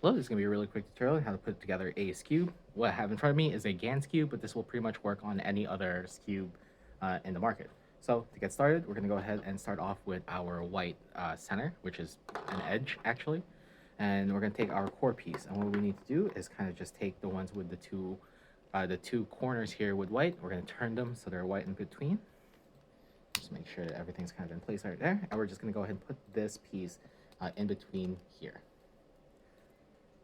Hello, this is going to be a really quick tutorial on how to put together a Skewb. What I have in front of me is a GAN Skewb, but this will pretty much work on any other Skewb in the market. So to get started, we're going to go ahead and start off with our white center, which is an edge actually. And we're going to take our core piece. And what we need to do is kind of just take the ones with the two corners here with white. We're going to turn them so they're white in between. Just make sure that everything's kind of in place right there. And we're just going to go ahead and put this piece in between here.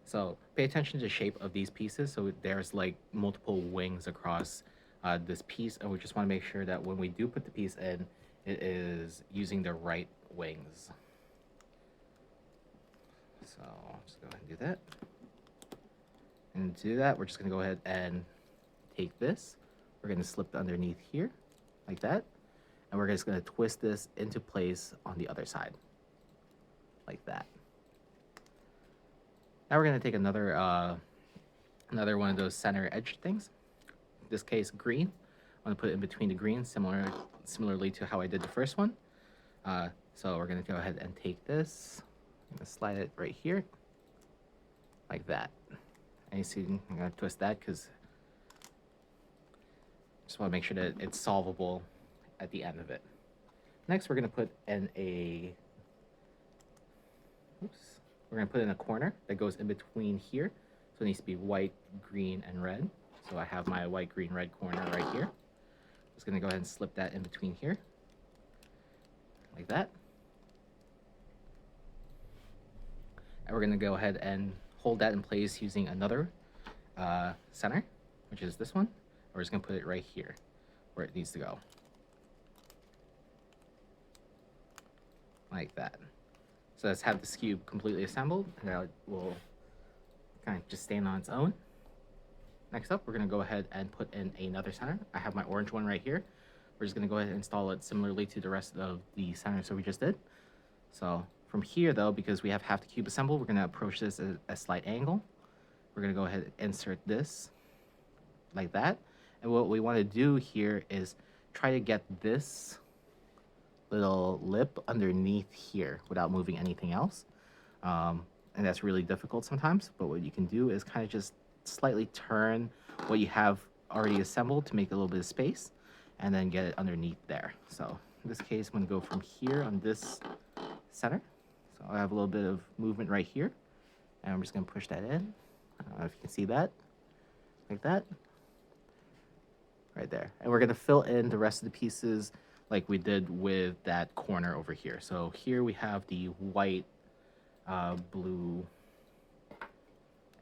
So pay attention to the shape of these pieces. So there's like multiple wings across this piece, and we just want to make sure that when we do put the piece in, it is using the right wings. So just go ahead and do that. And to do that, we're just going to go ahead and take this. We're going to slip underneath here like that. And we're just going to twist this into place on the other side like that. Now we're going to take another one of those center edge things. In this case, green. I'm going to put it in between the green, similarly to how I did the first one. So we're going to go ahead and take this. I'm going to slide it right here, like that. And you see, I'm going to twist that because I just want to make sure that it's solvable at the end of it. Next, we're going to put in a We're going to put in a corner that goes in between here. So it needs to be white, green, and red. So I have my white, green, red corner right here. Just going to go ahead and slip that in between here. Like that. And we're going to go ahead and hold that in place using another center, which is this one. We're just going to put it right here where it needs to go. Like that. So let's have the Skewb completely assembled, and that will kind of just stand on its own. Next up, we're going to go ahead and put in another center. I have my orange one right here. We're just going to go ahead and install it similarly to the rest of the centers that we just did. So from here, though, because we have half the cube assembled, we're going to approach this at a slight angle. We're going to go ahead and insert this like that. And what we want to do here is try to get this little lip underneath here without moving anything else. And that's really difficult sometimes, but what you can do is kind of just slightly turn what you have already assembled to make a little bit of space and then get it underneath there. So in this case, I'm going to go from here on this center. So I have a little bit of movement right here, and I'm just going to push that in. I don't know if you can see that, like that, right there. And we're going to fill in the rest of the pieces like we did with that corner over here. So here we have the white, blue,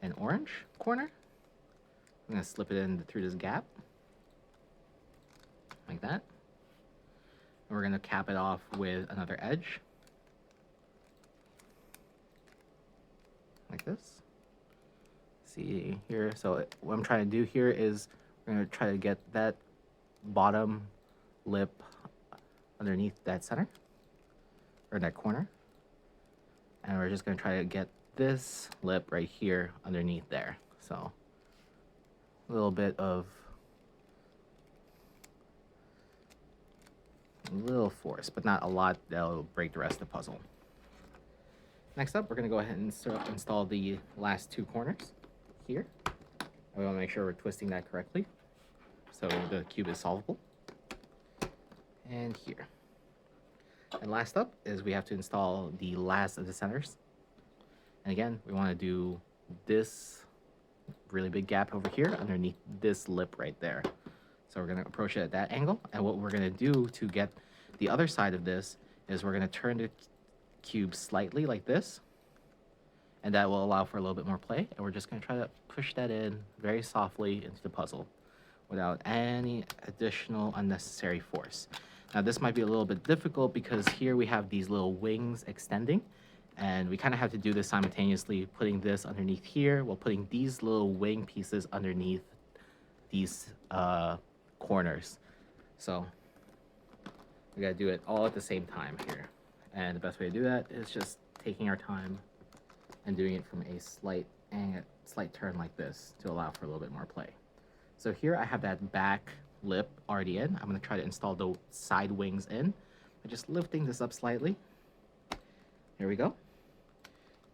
and orange corner. I'm gonna slip it in through this gap, like that. And we're gonna cap it off with another edge, like this. See here, so what I'm trying to do here is we're gonna try to get that bottom lip underneath that center, or that corner. And we're just going to try to get this lip right here underneath there. So a little bit of force, but not a lot that'll break the rest of the puzzle. Next up, we're going to go ahead and install the last two corners here. We want to make sure we're twisting that correctly so the cube is solvable. And here. And last up is we have to install the last of the centers. And again, we want to do this really big gap over here underneath this lip right there. So we're going to approach it at that angle. And what we're going to do to get the other side of this is we're going to turn the cube slightly like this. And that will allow for a little bit more play. And we're just going to try to push that in very softly into the puzzle without any additional unnecessary force. Now this might be a little bit difficult because here we have these little wings extending, and we kind of have to do this simultaneously, putting this underneath here while putting these little wing pieces underneath these corners. So we gotta do it all at the same time here. And the best way to do that is just taking our time and doing it from a slight turn like this to allow for a little bit more play. So here I have that back lip already in. I'm going to try to install the side wings in by just lifting this up slightly. Here we go.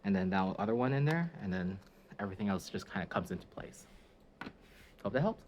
and then that other one in there, and then everything else just kind of comes into place. Hope that helped.